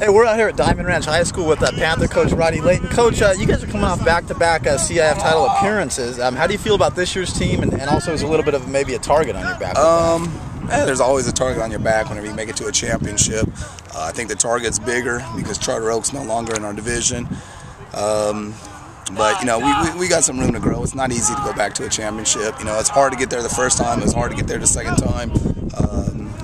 Hey, we're out here at Diamond Ranch High School with Panther coach Roddy Layton. Coach, you guys are coming off back-to-back CIF title appearances. How do you feel about this year's team, and also is a little bit of maybe a target on your back? There's always a target on your back whenever you make it to a championship. I think the target's bigger because Charter Oak's no longer in our division. But, you know, we got some room to grow. It's not easy to go back to a championship. You know, it's hard to get there the first time. It's hard to get there the second time.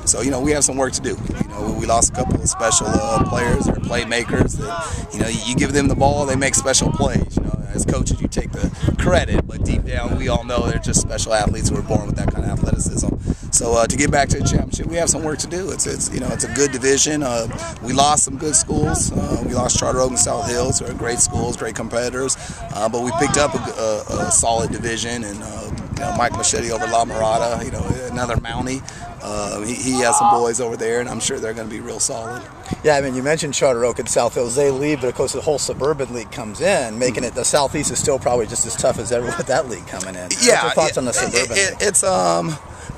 So, you know, we have some work to do. You know, we lost a couple of special players or playmakers that, you know, you give them the ball, they make special plays. You know, as coaches, you take the credit, but deep down, we all know they're just special athletes who are born with that kind of athleticism. So to get back to the championship, we have some work to do. It's you know, it's a good division. We lost some good schools. We lost Charter Oak and South Hills, who are great schools, great competitors. But we picked up a solid division, and you know, Mike Machete over La Mirada, you know, another Mountie. He has some boys over there, and I'm sure they're going to be real solid. Yeah, I mean, you mentioned Charter Oak and South Hills. They leave, but of course the whole suburban league comes in, making it the Southeast is still probably just as tough as ever with that league coming in. Yeah, what's your thoughts on the suburban league? It's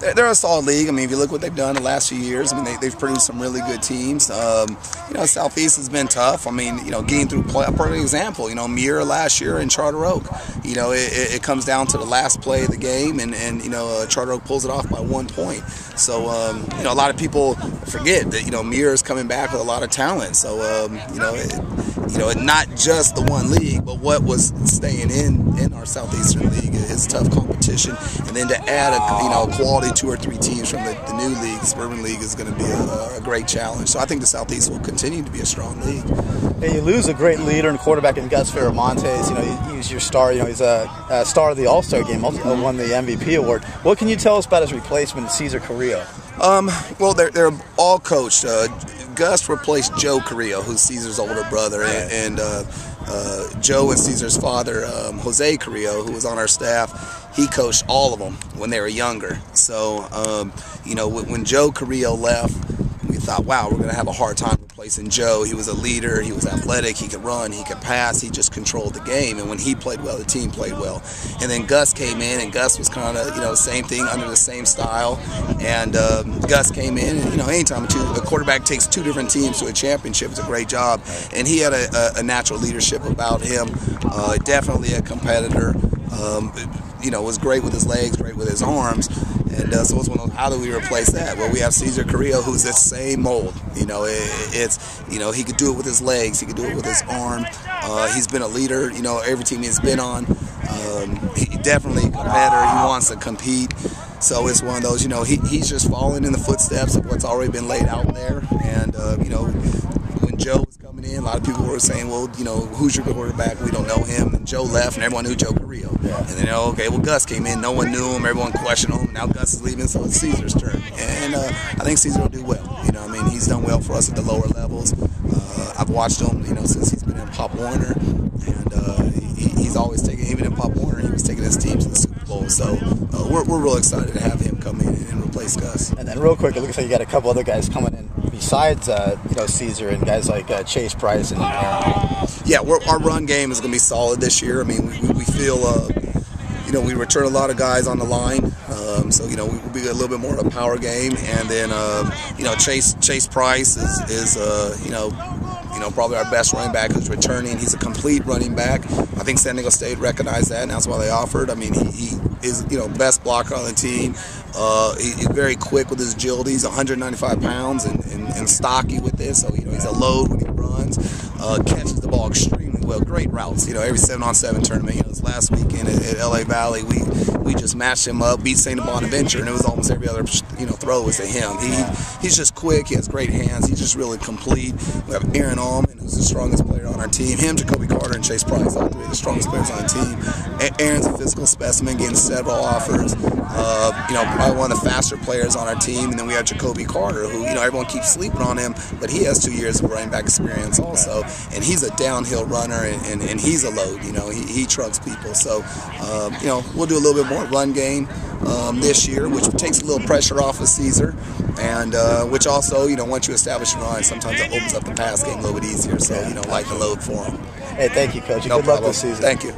they're a solid league. I mean, if you look what they've done the last few years, I mean, they've produced some really good teams. You know, Southeast has been tough. I mean, you know, getting through play. A perfect example, you know, Muir last year in Charter Oak. You know, it comes down to the last play of the game, and you know, Charter Oak pulls it off by 1 point. So, you know, a lot of people forget that, you know, Muir is coming back with a lot of talent. So, you know, not just the one league, but what was staying in our Southeastern League is tough competition. And then to add a quality 2 or 3 teams from the new league, the Suburban League, is going to be a great challenge. So I think the Southeast will continue to be a strong league. Hey, you lose a great leader and quarterback in Gus Faramontes. You know, he's your star. You know, he's a star of the All-Star game. Also won the MVP award. What can you tell us about his replacement, Cesar Carrillo? Well, they're all coached. Gus replaced Joe Carrillo, who's Cesar's older brother, and Joe and Cesar's father, Jose Carrillo, who was on our staff, he coached all of them when they were younger. So, you know, when Joe Carrillo left, we thought, wow, we're going to have a hard time replacing Joe. He was a leader, he was athletic, he could run, he could pass, he just controlled the game. And when he played well, the team played well. And then Gus came in, and Gus was kind of, you know, same thing under the same style. And Gus came in, and, you know, anytime a quarterback takes 2 different teams to a championship, it's a great job. And he had a natural leadership about him, definitely a competitor. You know, was great with his legs, great with his arms. And so it's one of those, how do we replace that? Well, we have Cesar Carrillo, who's the same mold. You know, you know, he could do it with his legs, he could do it with his arm. He's been a leader, you know, every team he's been on. He definitely a competitor, he wants to compete. So it's one of those, you know, he's just following in the footsteps of what's already been laid out there. And, you know, when Joe was coming in, a lot of people were saying, well, you know, who's your quarterback? We don't know him. And Joe left, and everyone knew Joe Carrillo. Yeah. And then, okay, well, Gus came in. No one knew him. Everyone questioned him. Now Gus is leaving, so it's Cesar's turn. And I think Cesar will do well. You know, I mean, he's done well for us at the lower levels. I've watched him, you know, since he's been in Pop Warner. And he's always taking, even in Pop Warner, he was taking his team to the Super Bowl. So we're real excited to have him come in and replace Gus. And then real quick, it looks like you got a couple other guys coming in besides you know, Cesar, and guys like Chase Price and Aaron. Yeah, our run game is going to be solid this year. I mean, we feel, you know, we return a lot of guys on the line. So, you know, we will be a little bit more of a power game. And then, you know, Chase Price is you know, probably our best running back who's returning. He's a complete running back. I think San Diego State recognized that, and that's why they offered. I mean, he is, you know, best blocker on the team. He's very quick with his agility. He's 195 pounds and stocky with this, so, you know, he's a load when he runs. Catches the ball extremely well. Great routes. You know, every 7-on-7 tournament. You know, this last weekend at LA Valley, we just matched him up, beat St. Bonaventure, and it was almost every other, you know, throw was to him. He's just quick. He has great hands. He's just really complete. We have Aaron Allman, who's the strongest player on our team. Him, Jacoby Carter, and Chase Price, all 3 of the strongest players on the team. Aaron's a physical specimen, getting several offers. You know, probably one of the faster players on our team. And then we have Jacoby Carter, who, you know, everyone keeps sleeping on him, but he has 2 years of running back experience also. And he's a downhill runner, and he's a load. You know, he trucks people. So, you know, we'll do a little bit more run game this year, which takes a little pressure off of Cesar, and which also, you know, once you establish a run, sometimes it opens up the pass game a little bit easier. So, you know, lighten the load for him. Hey, thank you, Coach. No Good luck this season. Thank you.